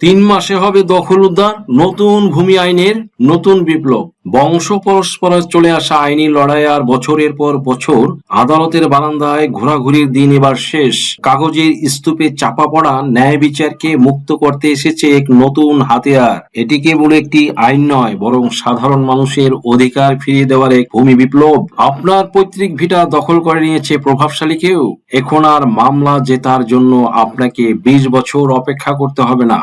3 মাসে হবে দখল উদ্ধার, নতুন ভূমি আইনের নতুন বিপ্লব। বংশ পরস্পরে চলে আসা আইনি লড়াই আর বছরের পর বছর আদালতের বারান্দায় ঘোরাঘুরির দিন এবার শেষ। কাগজের স্তূপে চাপা পড়া ন্যায় বিচারকে মুক্ত করতে এসেছে এক নতুন হাতিয়ার। এটি কেবল একটি আইন নয়, বরং সাধারণ মানুষের অধিকার ফিরিয়ে দেওয়ার এক ভূমি বিপ্লব। আপনার পৈতৃক ভিটা দখল করে নিয়েছে প্রভাবশালী কেউ। এখন আর মামলা জেতার জন্য আপনাকে 20 বছর অপেক্ষা করতে হবে না,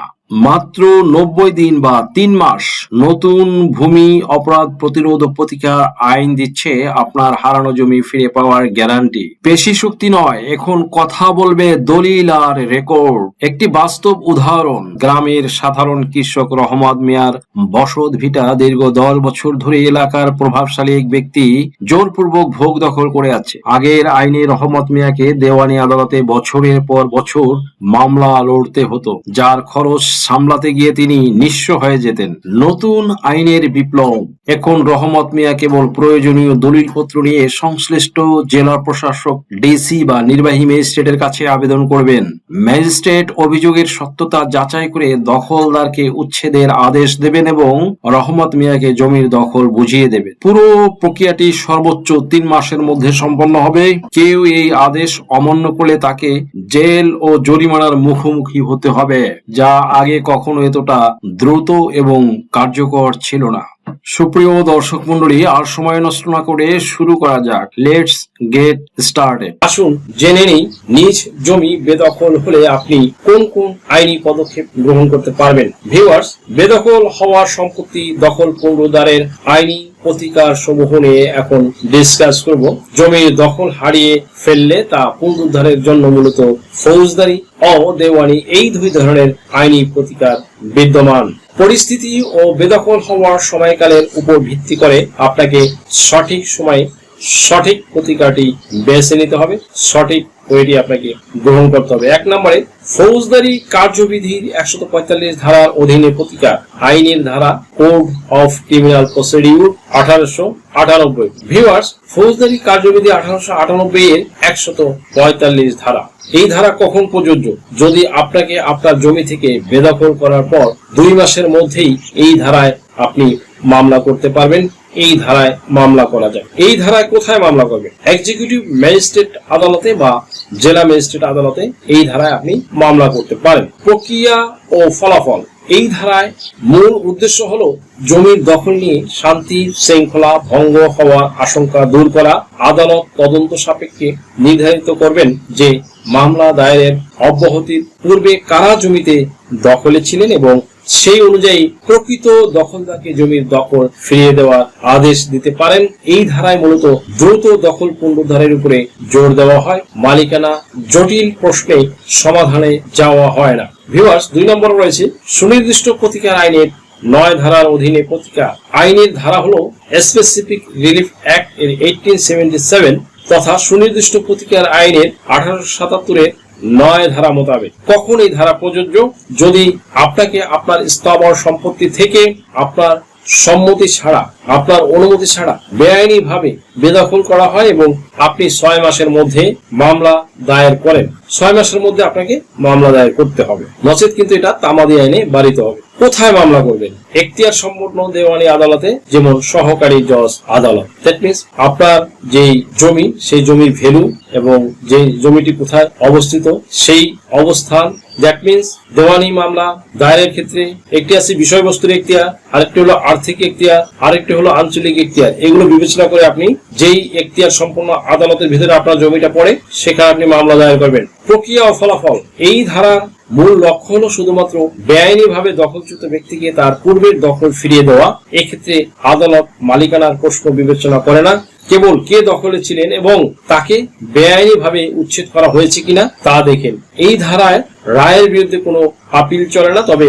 মাত্র 90 দিন বা 3 মাস। নতুন ভূমি অপরাধ প্রতিরোধ প্রতিকার আইন দিচ্ছে আপনার হারানো জমি ফিরে পাওয়ার গ্যারান্টি। পেশি শক্তি নয়, এখন কথা বলবে দলিল আর রেকর্ড। একটি বাস্তব উদাহরণ, গ্রামের সাধারণ কৃষক রহমত মিয়ার বসত ভিটা দীর্ঘ 10 বছর ধরে এলাকার প্রভাবশালী এক ব্যক্তি জোরপূর্বক ভোগ দখল করে আছে। আগের আইনে রহমত মিয়াকে দেওয়ানি আদালতে বছরের পর বছর মামলা লড়তে হতো, যার খরচ সামলাতে গিয়ে তিনি নিঃস্ব হয়ে যেতেন। নতুন আইনের বিপ্লব, এখন রহমত মিয়া কেবল প্রয়োজনীয় দলিলপত্র নিয়ে সংশ্লিষ্ট জেলা প্রশাসক, ডিসি বা নির্বাহী ম্যাজিস্ট্রেটের কাছে আবেদন করবেন। ম্যাজিস্ট্রেট অভিযোগের সত্যতা যাচাই করে দখলদারকে উচ্ছেদের আদেশ দেবেন এবং রহমত মিয়াকে জমির দখল বুঝিয়ে দেবে। পুরো প্রক্রিয়াটি সর্বোচ্চ 3 মাসের মধ্যে সম্পন্ন হবে। কেউ এই আদেশ অমান্য করলে তাকে জেল ও জরিমানার মুখোমুখি হতে হবে, যা আগে কখনো এতটা দ্রুত এবং কার্যকর ছিল না। সুপ্রিয় দর্শক মন্ডলী, আর সময় নষ্ট না করে শুরু করা যাক। Let's get started. আসুন জেনে নিই নিজ জমি বেদখল হলে আপনি কোন কোন আইনি পদক্ষেপ গ্রহণ করতে পারবেন। ভিউয়ার্স, বেদখল হওয়া সম্পত্তি দখল পুনরুদ্ধারের আইনি প্রতিকার সমূহ নিয়ে এখন ডিসকাস করব। জমির দখল হারিয়ে ফেললে তা পুনরুদ্ধারের জন্য মূলত ফৌজদারি ও দেওয়ানি এই দুই ধরনের আইনি প্রতিকার বিদ্যমান। পরিস্থিতি ও বেদখল হওয়ার সময়কালের উপর ভিত্তি করে আপনাকে সঠিক সময়ে সঠিক প্রতিকারটি বেছে নিতে হবে, সঠিক ওয়েটি আপনাকে গ্রহণ করতে হবে। 1 নম্বরে, ফৌজদারি কার্যবিধির 145 ধারার অধীনে প্রতিকার। আইনের ধারা code of criminal procedure 1898। Viewers, ফৌজদারি কার্যবিধি 1898 এর 145 ধারা। এই ধারা কখন প্রযোজ্য? যদি আপনাকে আপনার জমি থেকে বেদখল করার পর 2 মাসের মধ্যেই এই ধারায় আপনি মামলা করতে পারবেন। এই ধারায় মামলা করা যায়। এই ধারায় কোথায় মামলা করবেন? এক্সিকিউটিভ ম্যাজিস্ট্রেট আদালতে বা জেলা ম্যাজিস্ট্রেট আদালতে এই ধারায় আপনি মামলা করতে পারেন। প্রক্রিয়া ও ফলাফল, এই ধারায় মূল উদ্দেশ্য হলো জমির দখল নিয়ে শান্তি শৃঙ্খলা ভঙ্গ হওয়ার আশঙ্কা দূর করা। আদালত তদন্ত সাপেক্ষে নির্ধারিত করবেন যে মামলা দায়েরের অব্যাহতির পূর্বে কারা জমিতে দখলে ছিলেন এবং সেই অনুযায়ী প্রকৃত দখলদারকে জমির দখল ফিরিয়ে দেওয়ার আদেশ দিতে পারেন। এই ধারায় মূলত দ্রুত দখল পুনরুদ্ধারের উপরে জোর দেওয়া হয়, মালিকানা জটিল প্রশ্নে সমাধানে যাওয়া হয় না। ভিউয়ার্স, 2 নম্বর রয়েছে সুনির্দিষ্ট প্রতিকার আইনের 9 ধারার অধীনে প্রতিকার। আইনের ধারা হলো স্পেসিফিক রিলিফ অ্যাক্ট এর 1877 তথা সুনির্দিষ্ট প্রতিকার আইনের 1877 এর 9 ধারা মোতাবেক। কখন এই ধারা প্রযোজ্য? যদি আপনাকে আপনার স্থাবর সম্পত্তি থেকে আপনার সম্মতি ছাড়া, আপনার অনুমতি ছাড়া বেআইনি ভাবে বেদখল করা হয় এবং আপনি 6 মাসের মধ্যে মামলা দায়ের করেন। 6 মাসের মধ্যে আপনাকে মামলা দায়ের করতে হবে, নচেত কিন্তু এটা তামাদি আইনে বাড়িতে হবে। কোথায় মামলা করবেন? এখতিয়ার সম্পন্ন দেওয়ানি আদালতে, যেমন সহকারী জজ আদালত। দ্যাট মিনস আপনার যেই জমি, সেই জমির ভ্যালু এবং যে জমিটি কোথায় অবস্থিত সেই অবস্থান। দ্যাট মিনস দেওয়ানি মামলা দায়েরের ক্ষেত্রে একটি আছে বিষয়বস্তুর এখতিয়ার, আরেকটি হলো আর্থিক এখতিয়ার, আরেকটি হলো আঞ্চলিক এখতিয়ার। এগুলো বিবেচনা করে আপনি যেই এখতিয়ার সম্পন্ন আদালতের ভিতরে আপনার জমিটা পড়ে সেখানে আপনি মামলা দায়ের করবেন। প্রক্রিয়া ও ফলাফল, এই ধারার মূল লক্ষ্য হলো শুধুমাত্র বেআইনি ভাবে দখলচ্যুত ব্যক্তিকে তার পূর্বের দখল ফিরিয়ে দেওয়া। এক্ষেত্রে আদালত মালিকানার প্রশ্ন বিবেচনা করে না, কেবল কে দখলে ছিলেন এবং তাকে বেআইনি ভাবে উচ্ছেদ করা হয়েছে কিনা তা দেখেন। এই ধারায় রায়ের বিরুদ্ধে কোনো আপিল চলে না, তবে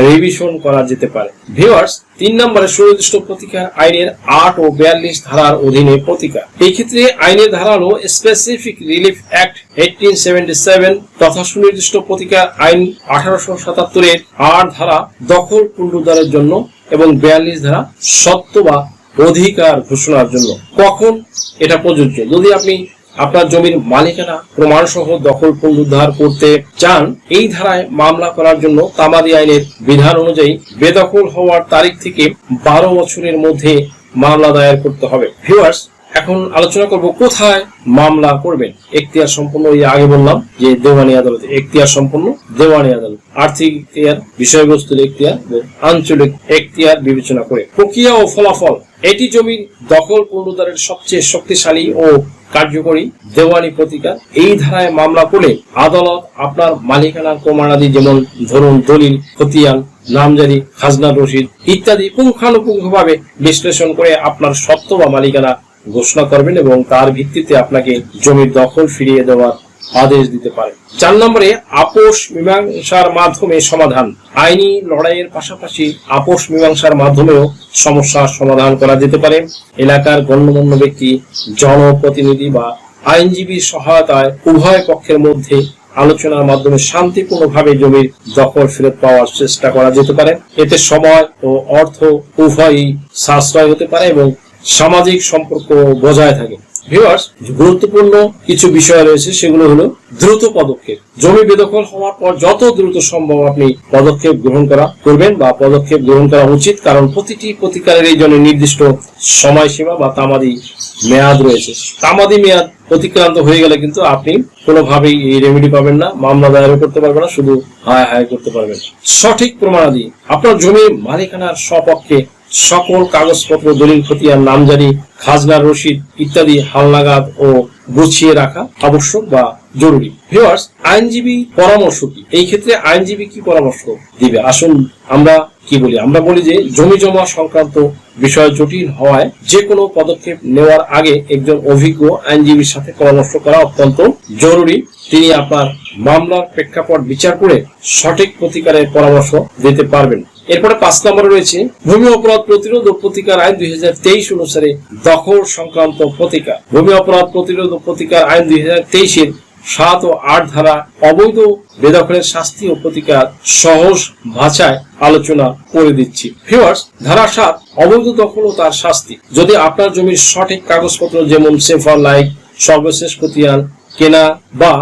রিভিশন করা যেতে পারে। ভিউয়ার্স, 3 নম্বরে সুনির্দিষ্ট প্রতিকার আইনের 8 ও 42 ধারার অধীনে প্রতিকার। এই ক্ষেত্রে আইনের ধারা হলো স্পেসিফিক রিলিফ অ্যাক্ট 1877 তথা সুনির্দিষ্ট প্রতিকার আইন 1877 এর 8 ধারা দখল পুনরুদ্ধারের জন্য এবং 42 ধারা সত্ত্ব বা অধিকার ঘোষণার জন্য। কখন এটা প্রযোজ্য? যদি আপনি আপনার জমির মালিকানা প্রমাণ সহ দখল পুনরুদ্ধার করতে চান, এই ধারায় মামলা করার জন্য তামাদি আইনের বিধান অনুযায়ী বেদখল হওয়ার তারিখ থেকে 12 বছরের মধ্যে মামলা দায়ের করতে হবে। ভিউয়ার্স, এখন আলোচনা করব কোথায় মামলা করবেন। এখতিয়ার সম্পন্ন, আগে বললাম যে দেওয়ানি আদালত, এখতিয়ার সম্পন্ন দেওয়ানি আদালত, আর্থিক এখতিয়ার, বিষয়বস্তুর এখতিয়ার এবং আঞ্চলিক এখতিয়ার বিবেচনা করে। প্রক্রিয়া ও ফলাফল, এটি জমির দখল পুনরুদ্ধারের সবচেয়ে শক্তিশালী ও কার্যকরী দেওয়ানি প্রতিকার। এই ধারায় মামলা করলে আদালত আপনার মালিকানার প্রমাণাদি, যেমন ধরুন দলিল, খতিয়ান, নামজারি, খাজনা রসিদ ইত্যাদি পুঙ্খানুপুঙ্খভাবে বিশ্লেষণ করে আপনার সত্ত্ব বা মালিকানা ঘোষণা করবেন এবং তার ভিত্তিতে আপনাকে জমির দখল ফিরিয়ে দেওয়ার আদেশ দিতে পারে। 4 নম্বরে আপোষ মীমাংসার মাধ্যমে সমাধান। আইনি লড়াইয়ের পাশাপাশি আপোষ মীমাংসার মাধ্যমেও সমস্যার সমাধান করা যেতে পারে। এলাকার গণ্যমান্য ব্যক্তি, জনপ্রতিনিধি বা আইনজীবীর সহায়তায় উভয় পক্ষের মধ্যে আলোচনার মাধ্যমে শান্তিপূর্ণভাবে জমির দখল ফেরত পাওয়ার চেষ্টা করা যেতে পারে। এতে সময় ও অর্থ উভয়ই সাশ্রয় হতে পারে এবং সামাজিক সম্পর্ক বজায় থাকে। ভিউয়ার্স, গুরুত্বপূর্ণ কিছু বিষয় রয়েছে, সেগুলো হলো দ্রুত পদক্ষেপ। জমি বেদখল হওয়ার পর যত দ্রুত সম্ভব আপনি পদক্ষেপ গ্রহণ করবেন বা পদক্ষেপ গ্রহণ করা উচিত, কারণ প্রতিটি প্রতিকারের এই জন্য নির্দিষ্ট সময়সীমা বা তামাদি মেয়াদ রয়েছে। তামাদি মেয়াদ অতিক্রান্ত হয়ে গেলে কিন্তু আপনি কোনোভাবেই এই রেমেডি পাবেন না, মামলা দায়ের করতে পারবেন না, শুধু হায় হায় করতে পারবেন। সঠিক প্রমাণাদি, আপনার জমির মালিকানার সপক্ষে সকল কাগজপত্র, দলিল, খতিয়ান, নামজারি, খাজনা রসিদ ইত্যাদি হালনাগাদ ও গুছিয়ে রাখা আবশ্যক বা জরুরি। ভিউয়ার্স, আইনজীবী পরামর্শ কি? এই ক্ষেত্রে আইনজীবী কি পরামর্শ দিবে? আসুন আমরা কি বলি, আমরা বলি যে জমি জমা সংক্রান্ত বিষয় জটিল হওয়ায় যে কোনো পদক্ষেপ নেওয়ার আগে একজন অভিজ্ঞ আইনজীবীর সাথে পরামর্শ করা অত্যন্ত জরুরি। তিনি আপনার মামলার প্রেক্ষাপট বিচার করে সঠিক প্রতিকারের পরামর্শ দিতে পারবেন। এরপরে 5 নম্বরে রয়েছে ভূমি অপরাধ প্রতিরোধ ও প্রতিকার আইন 2023 অনুসারে দখল সংক্রান্ত প্রতিকার। ভূমি অপরাধ প্রতিরোধ ও প্রতিকার আইন 2023-এর 7 ও 8 ধারা অবৈধ বেদখলের শাস্তি ও প্রতিকার সহজ ভাষায় আলোচনা করে দিচ্ছি। ভিউয়ার্স, ধারা 7 অবৈধ দখল ও তার শাস্তি। যদি আপনার জমির সঠিক কাগজপত্র, যেমন সেফার লাইক, সর্বশেষ খতিয়ান, কেনা বা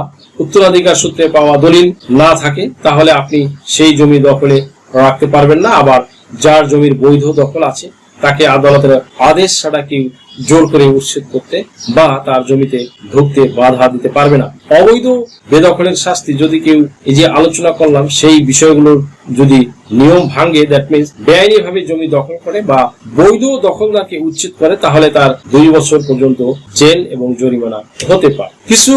উত্তরাধিকার সূত্রে পাওয়া দলিল না থাকে, তাহলে আপনি সেই জমি দখলে রাখতে পারবেন না। আবার যার জমির বৈধ দখল আছে তাকে আদালতের আদেশ ছাড়া কেউ জোর করে উচ্ছেদ করতে বা তার জমিতে ঢুকতে বাধা দিতে পারবে না। অবৈধ বেদখলের শাস্তি, যদি কেউ এই যে আলোচনা করলাম সেই বিষয়গুলোর যদি নিয়ম ভাঙে, দ্যাট মিনস বেআইনি ভাবে জমি দখল করে বা বৈধ দখলদারকে উচ্ছেদ করে, তাহলে তার 2 বছর পর্যন্ত জেল এবং জরিমানা হতে পারে। কিছু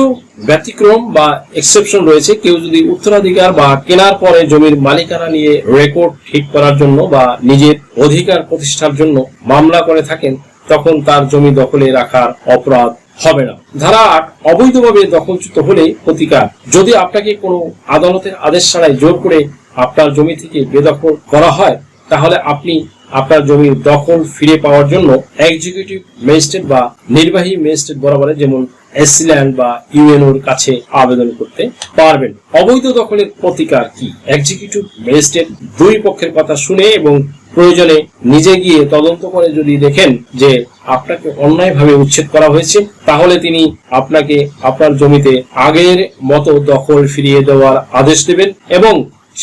ব্যতিক্রম বা এক্সেপশন রয়েছে। কেউ যদি উত্তরাধিকার বা কেনার পরে জমির মালিকানা নিয়ে রেকর্ড ঠিক করার জন্য বা নিজের অধিকার প্রতিষ্ঠার জন্য মামলা করে থাকেন, তখন তার জমি দখলে রাখার অপরাধ হবে না। ধারা 8 অবৈধভাবে দখলচ্যুত হলে প্রতিকার। যদি আপনাকে কোনো আদালতের আদেশ ছাড়াই জোর করে আপনার জমি থেকে বেদখল করা হয়, তাহলে আপনি আপনার জমির দখল ফিরে পাওয়ার জন্য এক্সিকিউটিভ ম্যাজিস্ট্রেট বা নির্বাহী ম্যাজিস্ট্রেট বরাবরে, যেমন এসসি ল্যান্ড বা ইউএনওর কাছে আবেদন করতে পারবেন। অবৈধ দখলের প্রতিকার কি? এক্সিকিউটিভ ম্যাজিস্ট্রেট 2 পক্ষের কথা শুনে এবং প্রয়োজনে নিজে গিয়ে তদন্ত করে যদি দেখেন যে আপনাকে অন্যায়ভাবে উচ্ছেদ করা হয়েছে, তাহলে তিনি আপনাকে আপনার জমিতে আগের মতো দখল ফিরিয়ে দেওয়ার আদেশ দেবেন এবং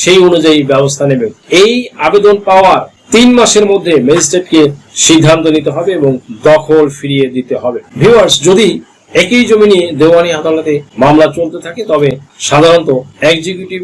সেই অনুযায়ী ব্যবস্থা নেবেন। এই আবেদন পাওয়ার 3 মাসের মধ্যে ম্যাজিস্ট্রেটকে সিদ্ধান্ত নিতে হবে এবং দখল ফিরিয়ে দিতে হবে। ভিউয়ার্স, যদি একই জমি নিয়ে দেওয়ানি আদালতে মামলা চলতে থাকে, তবে সাধারণত এক্সিকিউটিভ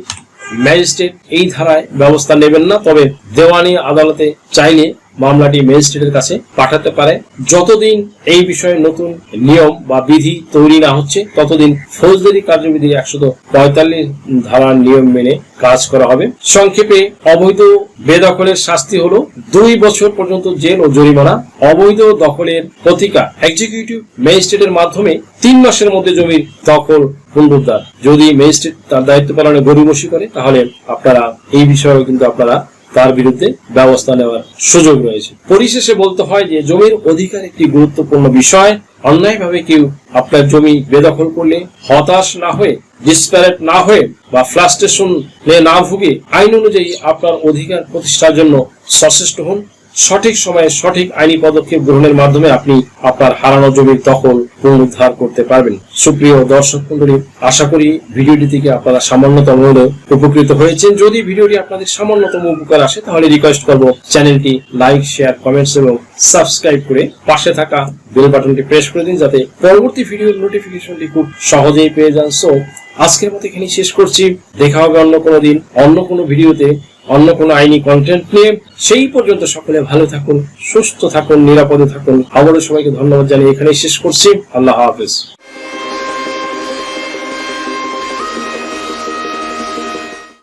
ম্যাজিস্ট্রেট এই ধারায় ব্যবস্থা নেবেন না। তবে দেওয়ানি আদালতে চাইলে মামলাটি ম্যাজিস্ট্রেটের কাছে পাঠাতে পারে। যতদিন এই বিষয়ে নতুন নিয়ম বা বিধি তৈরি না হচ্ছে, ততদিন ফৌজদারি কার্যবিধি 145 ধারার নিয়ম মেনে কাজ করা হবে। সংক্ষেপে, অবৈধ বেদখলের শাস্তি হলো 2 বছর পর্যন্ত জেল ও জরিমানা। অবৈধ দখলের প্রতিকার, এক্সিকিউটিভ ম্যাজিস্ট্রেটের মাধ্যমে 3 মাসের মধ্যে জমির দখল পুনরুদ্ধার। যদি ম্যাজিস্ট্রেট তার দায়িত্ব পালনে গড়িমসি করে, তাহলে আপনারা এই বিষয়েও কিন্তু আপনারা তার বিরুদ্ধে ব্যবস্থা নেওয়ার সুযোগ রয়েছে। পরিশেষে বলতে হয় যে জমির অধিকার একটি গুরুত্বপূর্ণ বিষয়। অন্যায়ভাবে কেউ আপনার জমি বেদখল করলে হতাশ না হয়ে, ডিসপ্যারেট না হয়ে বা ফ্রাস্ট্রেশনে না ভুগে আইন অনুযায়ী আপনার অধিকার প্রতিষ্ঠার জন্য সচেষ্ট হন। সঠিক সময়ে সঠিক আইনি পদক্ষেপ গ্রহণের মাধ্যমে আপনি আপনার হারানো জমির দখল পুনরুদ্ধার করতে পারবেন। সুপ্রিয় দর্শক মণ্ডলী, আশা করি ভিডিওটি থেকে আপনারা সামান্যতম হলেও উপকৃত হয়েছেন। যদি ভিডিওটি আপনাদের সামান্যতম উপকার আসে তাহলে রিকোয়েস্ট করব চ্যানেলটি লাইক, শেয়ার, কমেন্টস এবং সাবস্ক্রাইব করে পাশে থাকা বেল বাটনটি প্রেস করে দিন, যাতে পরবর্তী ভিডিওর নোটিফিকেশনটি খুব সহজেই পেয়ে যান। সো আজকের মতো এখানেই শেষ করছি। দেখা হবে অন্য কোনো দিন, অন্য কোনো ভিডিওতে, অন্য কোনো আইনি কন্টেন্ট নিয়ে। সেই পর্যন্ত সকলে ভালো থাকুন, সুস্থ থাকুন, নিরাপদে থাকুন। আবারও সবাইকে ধন্যবাদ জানিয়ে এখানেই শেষ করছি। আল্লাহ হাফেজ।